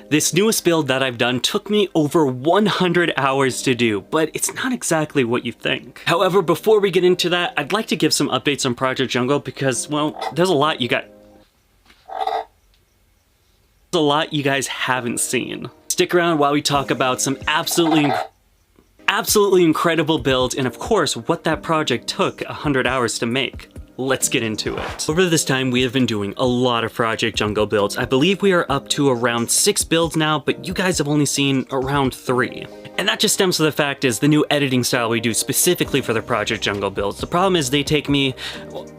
This newest build that I've done took me over 100 hours to do, but it's not exactly what you think. However, before we get into that, I'd like to give some updates on Project Jungle because, well, there's a lot you guys haven't seen. Stick around while we talk about some absolutely incredible builds and of course what that project took 100 hours to make. Let's get into it. Over this time, we have been doing a lot of Project Jungle builds. I believe we are up to around 6 builds now, but you guys have only seen around 3. And that just stems to the fact is the new editing style we do specifically for the Project Jungle builds. The problem is they take me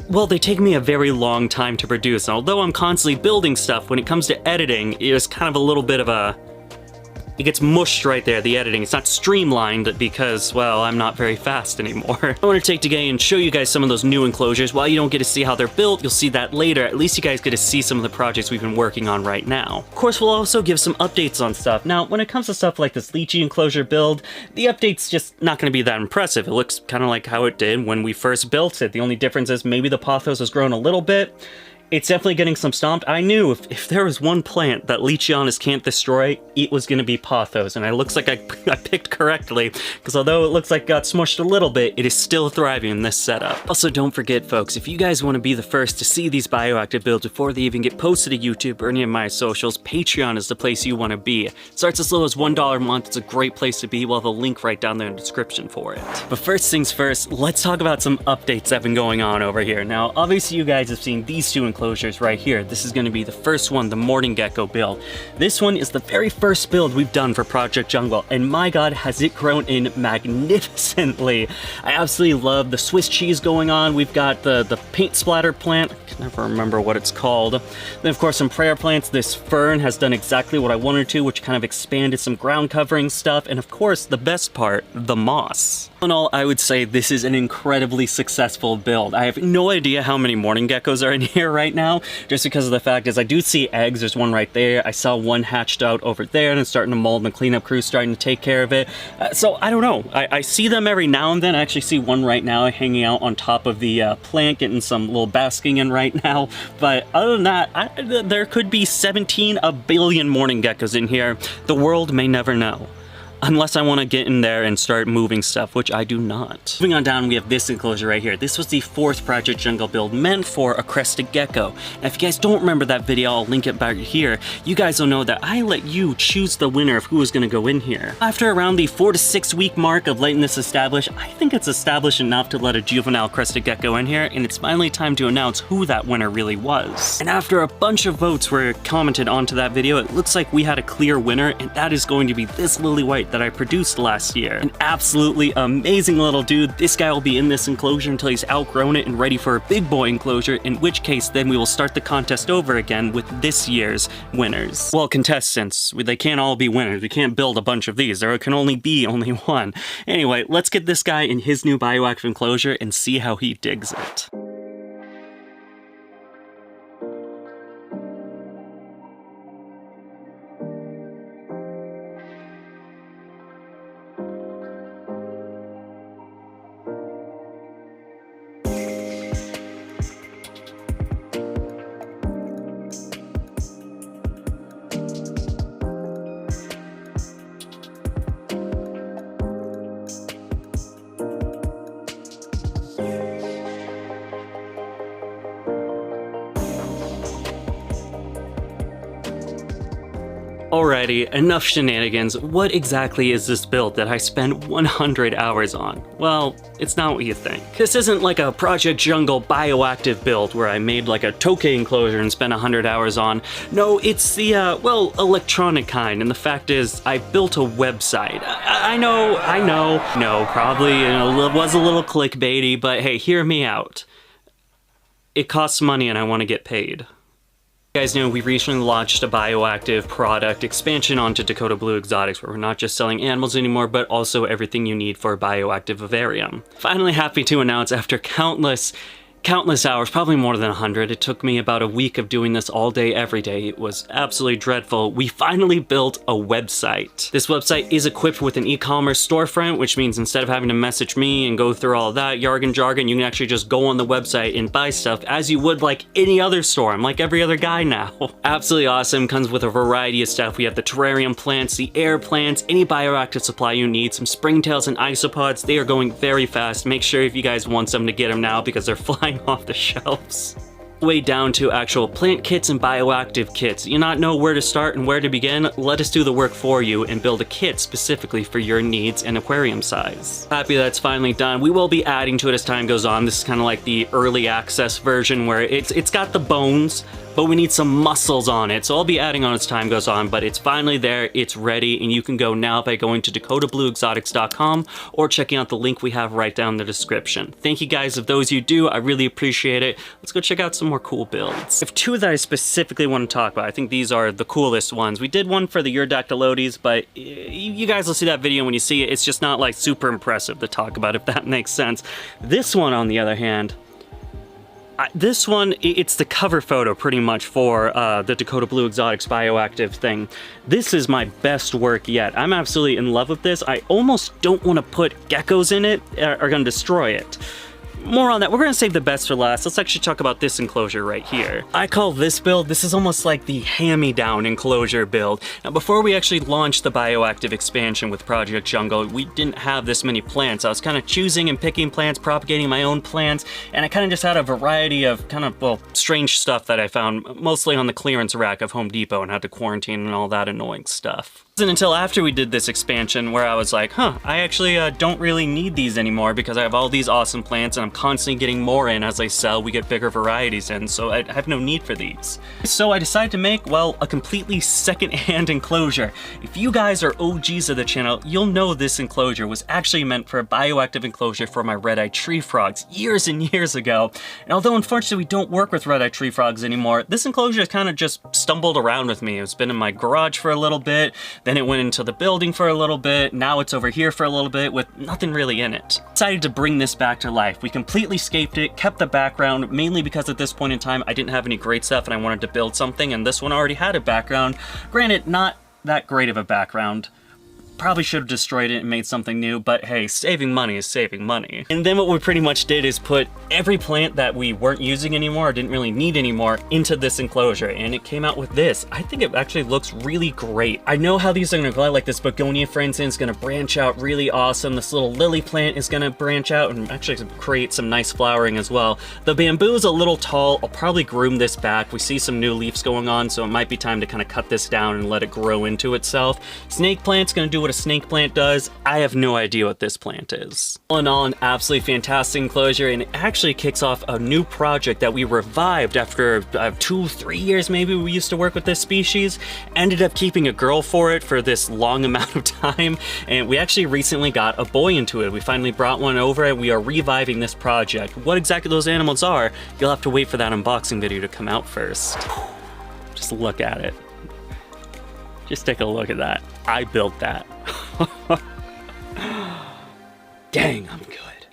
a very long time to produce. And although I'm constantly building stuff, when it comes to editing, it's kind of a little bit of a... It gets mushed right there, the editing. It's not streamlined because, well, I'm not very fast anymore. I want to take today and show you guys some of those new enclosures. While you don't get to see how they're built, you'll see that later. At least you guys get to see some of the projects we've been working on right now. Of course, we'll also give some updates on stuff. Now, when it comes to stuff like this lychee enclosure build, the update's just not going to be that impressive. It looks kind of like how it did when we first built it. The only difference is maybe the pothos has grown a little bit. It's definitely getting some stomped. I knew if there was one plant that Leachianas can't destroy, it was going to be pothos, and it looks like I picked correctly, because although it looks like it got smushed a little bit, it is still thriving in this setup. Also, don't forget, folks, if you guys want to be the first to see these bioactive builds before they even get posted to YouTube or any of my socials, Patreon is the place you want to be. It starts as little as $1 a month. It's a great place to be. We'll have a link right down there in the description for it. But first things first, let's talk about some updates that have been going on over here. Now, obviously, you guys have seen these two enclosures right here. This is going to be the first one, the morning gecko build. This one is the very first build we've done for Project Jungle, and my god, has it grown in magnificently. I absolutely love the Swiss cheese going on. We've got the paint splatter plant. I can never remember what it's called. Then of course some prayer plants. This fern has done exactly what I wanted to, which kind of expanded some ground covering stuff, and of course the best part, the moss. All in all, I would say this is an incredibly successful build. I have no idea how many morning geckos are in here right now, just because of the fact is I do see eggs. There's one right there. I saw one hatched out over there and it's starting to mold, and the cleanup crew's starting to take care of it. So I don't know. I see them every now and then. I actually see one right now hanging out on top of the plant, getting some little basking in right now. But other than that, there could be 17 billion morning geckos in here. The world may never know. Unless I want to get in there and start moving stuff, which I do not. Moving on down, we have this enclosure right here. This was the 4th Project Jungle build meant for a crested gecko. Now, if you guys don't remember that video, I'll link it back here. You guys will know that I let you choose the winner of who was going to go in here. After around the 4 to 6 week mark of letting this establish, I think it's established enough to let a juvenile crested gecko in here, and it's finally time to announce who that winner really was. And after a bunch of votes were commented onto that video, it looks like we had a clear winner, and that is going to be this lily white that I produced last year. An absolutely amazing little dude. This guy will be in this enclosure until he's outgrown it and ready for a big boy enclosure, in which case then we will start the contest over again with this year's winners. Well, contestants, they can't all be winners. We can't build a bunch of these. There can only be one. Anyway, let's get this guy in his new bioactive enclosure and see how he digs it. Alrighty, enough shenanigans. What exactly is this build that I spent 100 hours on? Well, it's not what you think. This isn't like a Project Jungle bioactive build where I made like a Tokay enclosure and spent 100 hours on. No, it's the, well, electronic kind, and the fact is, I built a website. I know, probably it was a little clickbaity, but hey, hear me out. It costs money and I want to get paid. You guys know we recently launched a bioactive product expansion onto Dakota Blue Exotics, where we're not just selling animals anymore, but also everything you need for a bioactive vivarium. Finally happy to announce, after countless Countless hours, probably more than 100. It took me about a week of doing this all day, every day. It was absolutely dreadful. We finally built a website. This website is equipped with an e-commerce storefront, which means instead of having to message me and go through all that jargon, you can actually just go on the website and buy stuff as you would like any other store. I'm like every other guy now. Absolutely awesome. Comes with a variety of stuff. We have the terrarium plants, the air plants, any bioactive supply you need, some springtails and isopods. They are going very fast. Make sure if you guys want some to get them now because they're flying off the shelves. Way down to actual plant kits and bioactive kits. You not know where to start and where to begin? Let us do the work for you and build a kit specifically for your needs and aquarium size. Happy that's finally done. We will be adding to it as time goes on. This is kind of like the early access version where it's got the bones, but we need some muscles on it. So I'll be adding on as time goes on, but it's finally there, it's ready, and you can go now by going to DakotaBlueExotics.com or checking out the link we have right down in the description. Thank you guys, if those you do, I really appreciate it. Let's go check out some more cool builds. I have two that I specifically want to talk about. I think these are the coolest ones. We did one for the Urodactylotes, but you guys will see that video when you see it. It's just not like super impressive to talk about, if that makes sense. This one, on the other hand, this one, it's the cover photo pretty much for the Dakota Blue Exotics bioactive thing. This is my best work yet. I'm absolutely in love with this. I almost don't want to put geckos in it, are going to destroy it. More on that. We're going to save the best for last. Let's actually talk about this enclosure right here. I call this build, this is almost like the hand-me-down enclosure build. Now, before we actually launched the bioactive expansion with Project Jungle, we didn't have this many plants. I was kind of choosing and picking plants, propagating my own plants, and I kind of just had a variety of kind of, well, strange stuff that I found, mostly on the clearance rack of Home Depot, and had to quarantine and all that annoying stuff. It wasn't until after we did this expansion where I was like, I actually don't really need these anymore because I have all these awesome plants and I'm constantly getting more in as I sell. We get bigger varieties in, so I have no need for these. So I decided to make, well, a completely second-hand enclosure. If you guys are OGs of the channel, you'll know this enclosure was actually meant for a bioactive enclosure for my red-eyed tree frogs years and years ago. And although unfortunately we don't work with red-eyed tree frogs anymore, this enclosure kind of just stumbled around with me. It's been in my garage for a little bit, then it went into the building for a little bit, now it's over here for a little bit with nothing really in it. Decided to bring this back to life. We completely scaped it, kept the background, mainly because at this point in time I didn't have any great stuff and I wanted to build something, and this one already had a background. Granted, not that great of a background. Probably should have destroyed it and made something new, but hey, saving money is saving money. And then what we pretty much did is put every plant that we weren't using anymore, or didn't really need anymore, into this enclosure, and it came out with this. I think it actually looks really great. I know how these are gonna go, like this begonia, for instance, is gonna branch out really awesome. This little lily plant is gonna branch out and actually create some nice flowering as well. The bamboo is a little tall. I'll probably groom this back. We see some new leaves going on, so it might be time to kind of cut this down and let it grow into itself. Snake plant's gonna do what a snake plant does. I have no idea what this plant is. All in all, an absolutely fantastic enclosure, and it actually kicks off a new project that we revived after 2-3 years maybe we used to work with this species. Ended up keeping a girl for it for this long amount of time, and we actually recently got a boy into it. We finally brought one over and we are reviving this project. What exactly those animals are, you'll have to wait for that unboxing video to come out first. Just look at it. Just take a look at that. I built that. Dang, I'm good.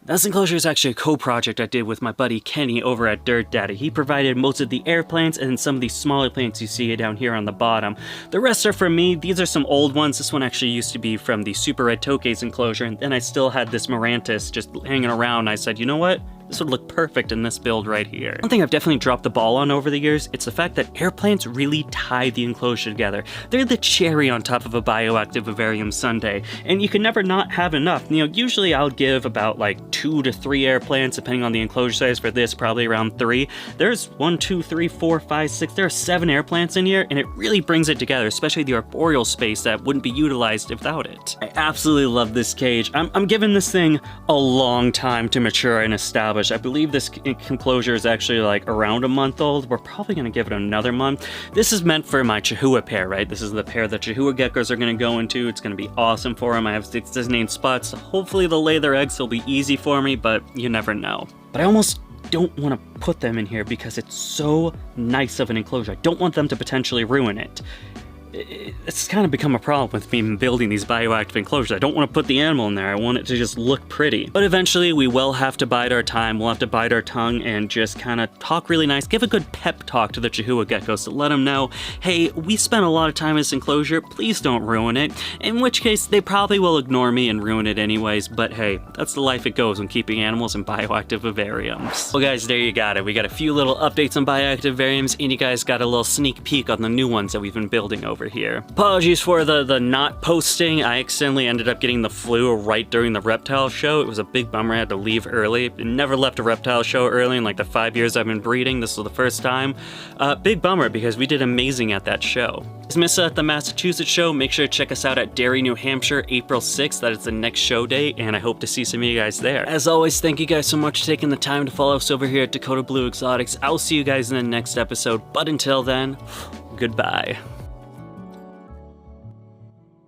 This enclosure is actually a co-project I did with my buddy Kenny over at Dirt Daddy. He provided most of the air plants and some of these smaller plants you see down here on the bottom. The rest are from me. These are some old ones. This one actually used to be from the Super Red Toke's enclosure, and then I still had this Marantis just hanging around. I said, you know what? This would look perfect in this build right here. One thing I've definitely dropped the ball on over the years, it's the fact that air plants really tie the enclosure together. They're the cherry on top of a bioactive vivarium sundae, and you can never not have enough. You know, usually I'll give about like 2 to 3 air plants, depending on the enclosure size. For this, probably around 3. There's 1, 2, 3, 4, 5, 6, there are 7 air plants in here, and it really brings it together, especially the arboreal space that wouldn't be utilized without it. I absolutely love this cage. I'm giving this thing a long time to mature and establish. I believe this enclosure is actually like around a month old. We're probably going to give it another month. This is meant for my Chihuahua pair, right? This is the pair that Chihuahua geckos are going to go into. It's going to be awesome for them. I have 6 designated spots. So hopefully they'll lay their eggs. It'll be easy for me, but you never know. But I almost don't want to put them in here because it's so nice of an enclosure. I don't want them to potentially ruin it. it's kind of become a problem with me building these bioactive enclosures. I don't want to put the animal in there. I want it to just look pretty. But eventually we will have to bide our time. We'll have to bite our tongue and just kind of talk really nice. Give a good pep talk to the Chihuahua geckos to let them know, hey, we spent a lot of time in this enclosure. Please don't ruin it. In which case they probably will ignore me and ruin it anyways. But hey, that's the life it goes when keeping animals in bioactive vivariums. Well guys, there you got it. We got a few little updates on bioactive vivariums and you guys got a little sneak peek on the new ones that we've been building over here. Apologies for the not posting. I accidentally ended up getting the flu right during the reptile show. It was a big bummer. I had to leave early. Never left a reptile show early in like the 5 years I've been breeding. This was the first time. Big bummer because we did amazing at that show. If you missed out at the Massachusetts show, make sure to check us out at Derry, New Hampshire, April 6th. That is the next show date, and I hope to see some of you guys there. As always, thank you guys so much for taking the time to follow us over here at Dakota Blue Exotics. I'll see you guys in the next episode, but until then, goodbye.